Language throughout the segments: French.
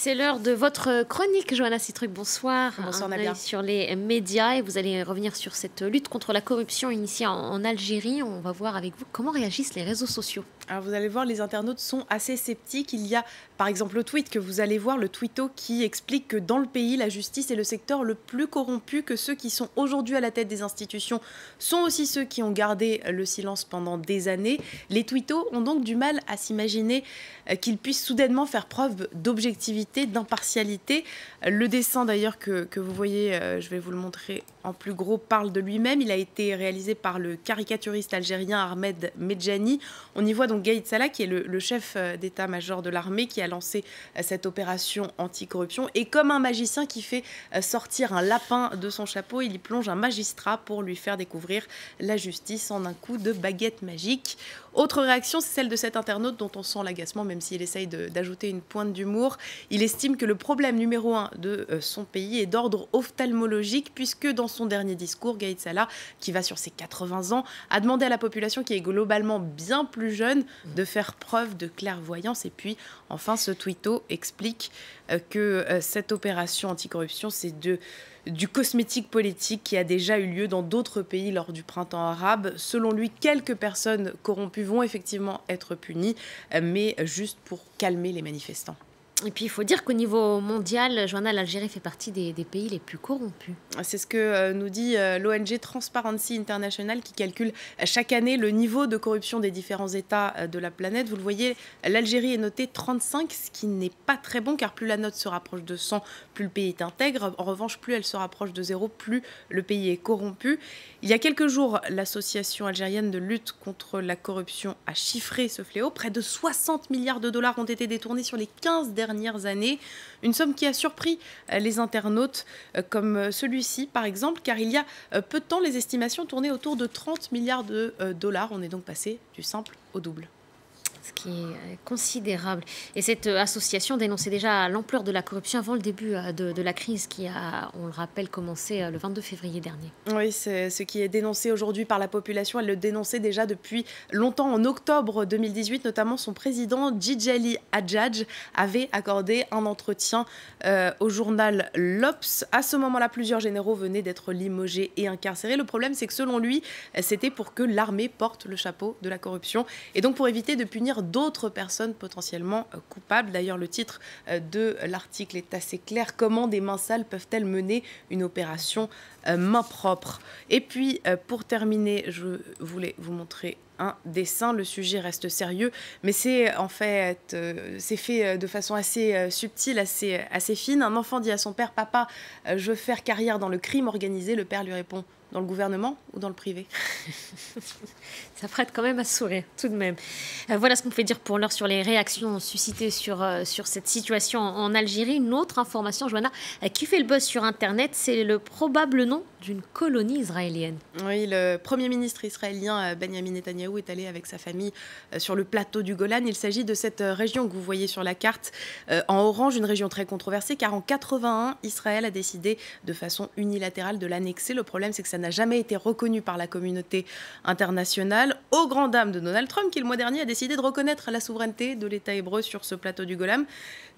C'est l'heure de votre chronique, Johanna Citruc. Bonsoir. Bonsoir, Un Nadia. œil sur les médias et vous allez revenir sur cette lutte contre la corruption initiée en Algérie. On va voir avec vous comment réagissent les réseaux sociaux. Alors vous allez voir, les internautes sont assez sceptiques. Il y a par exemple le tweet que vous allez voir, le tweeto qui explique que dans le pays, la justice est le secteur le plus corrompu, que ceux qui sont aujourd'hui à la tête des institutions sont aussi ceux qui ont gardé le silence pendant des années. Les tweetos ont donc du mal à s'imaginer qu'ils puissent soudainement faire preuve d'objectivité, d'impartialité. Le dessin d'ailleurs que vous voyez, je vais vous le montrer en plus gros, parle de lui-même. Il a été réalisé par le caricaturiste algérien Ahmed Medjani. On y voit donc Gaïd Salah, qui est le chef d'état-major de l'armée, qui a lancé cette opération anticorruption. Et comme un magicien qui fait sortir un lapin de son chapeau, il y plonge un magistrat pour lui faire découvrir la justice en un coup de baguette magique. Autre réaction, c'est celle de cet internaute dont on sent l'agacement, même s'il essaye d'ajouter une pointe d'humour. Il estime que le problème numéro 1 de son pays est d'ordre ophtalmologique, puisque dans son dernier discours, Gaïd Salah, qui va sur ses 80 ans, a demandé à la population, qui est globalement bien plus jeune, de faire preuve de clairvoyance. Et puis, enfin, ce tweeto explique que cette opération anticorruption, c'est du cosmétique politique qui a déjà eu lieu dans d'autres pays lors du printemps arabe. Selon lui, quelques personnes corrompues vont effectivement être punies, mais juste pour calmer les manifestants. Et puis, il faut dire qu'au niveau mondial, Johanna, l'Algérie fait partie des pays les plus corrompus. C'est ce que nous dit l'ONG Transparency International, qui calcule chaque année le niveau de corruption des différents États de la planète. Vous le voyez, l'Algérie est notée 35, ce qui n'est pas très bon, car plus la note se rapproche de 100, plus le pays est intègre. En revanche, plus elle se rapproche de 0, plus le pays est corrompu. Il y a quelques jours, l'association algérienne de lutte contre la corruption a chiffré ce fléau. Près de 60 milliards de dollars ont été détournés sur les 15 dernières années. Une somme qui a surpris les internautes, comme celui-ci par exemple, car il y a peu de temps, les estimations tournaient autour de 30 milliards de dollars. On est donc passé du simple au double. Ce qui est considérable. Et cette association dénonçait déjà l'ampleur de la corruption avant le début de la crise qui a, on le rappelle, commencé le 22 février dernier. Oui, c'est ce qui est dénoncé aujourd'hui par la population. Elle le dénonçait déjà depuis longtemps. En octobre 2018, notamment, son président, Djidjali Hadjadj, avait accordé un entretien au journal l'Obs. À ce moment-là, plusieurs généraux venaient d'être limogés et incarcérés. Le problème, c'est que selon lui, c'était pour que l'armée porte le chapeau de la corruption et donc pour éviter de punir d'autres personnes potentiellement coupables. D'ailleurs, le titre de l'article est assez clair. Comment des mains sales peuvent-elles mener une opération main propre? Et puis, pour terminer, je voulais vous montrer un dessin. Le sujet reste sérieux, mais c'est en fait, c'est fait de façon assez subtile, assez fine. Un enfant dit à son père: papa, je veux faire carrière dans le crime organisé. Le père lui répond: dans le gouvernement ou dans le privé? Ça prête quand même à sourire, tout de même. Voilà ce qu'on peut dire pour l'heure sur les réactions suscitées sur cette situation en Algérie. Une autre information, Johanna, qui fait le buzz sur Internet, c'est le probable nom d'une colonie israélienne. Oui, le Premier ministre israélien Benjamin Netanyahou est allé avec sa famille sur le plateau du Golan. Il s'agit de cette région que vous voyez sur la carte en orange, une région très controversée, car en 81, Israël a décidé de façon unilatérale de l'annexer. Le problème, c'est que ça n'a jamais été reconnu par la communauté internationale, aux grandes dames de Donald Trump, qui le mois dernier a décidé de reconnaître la souveraineté de l'État hébreu sur ce plateau du Golan.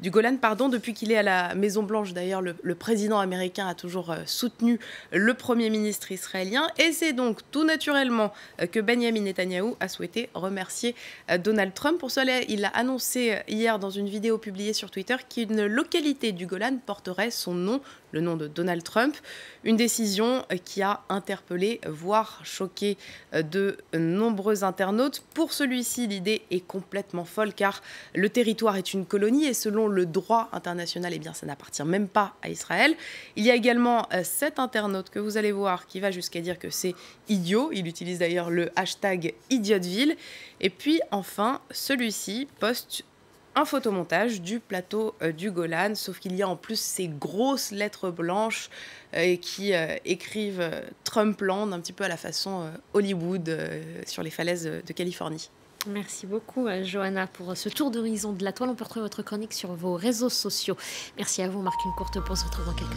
Depuis qu'il est à la Maison-Blanche, d'ailleurs, le président américain a toujours soutenu le Premier ministre israélien. Et c'est donc tout naturellement que Benjamin Netanyahou a souhaité remercier Donald Trump. Pour cela, il a annoncé hier dans une vidéo publiée sur Twitter qu'une localité du Golan porterait son nom, le nom de Donald Trump. Une décision qui a interpellé, voire choqué de nombreux internautes. Pour celui-ci, l'idée est complètement folle, car le territoire est une colonie et selon le droit international, eh bien, ça n'appartient même pas à Israël. Il y a également cet internaute que vous allez voir qui va jusqu'à dire que c'est idiot. Il utilise d'ailleurs le hashtag Idiotville. Et puis enfin, celui-ci poste un photomontage du plateau du Golan, sauf qu'il y a en plus ces grosses lettres blanches qui écrivent Trumpland, un petit peu à la façon Hollywood sur les falaises de Californie. Merci beaucoup, Johanna, pour ce tour d'horizon de la toile. On peut retrouver votre chronique sur vos réseaux sociaux. Merci à vous. On marque une courte pause. On se retrouve dans quelques instants.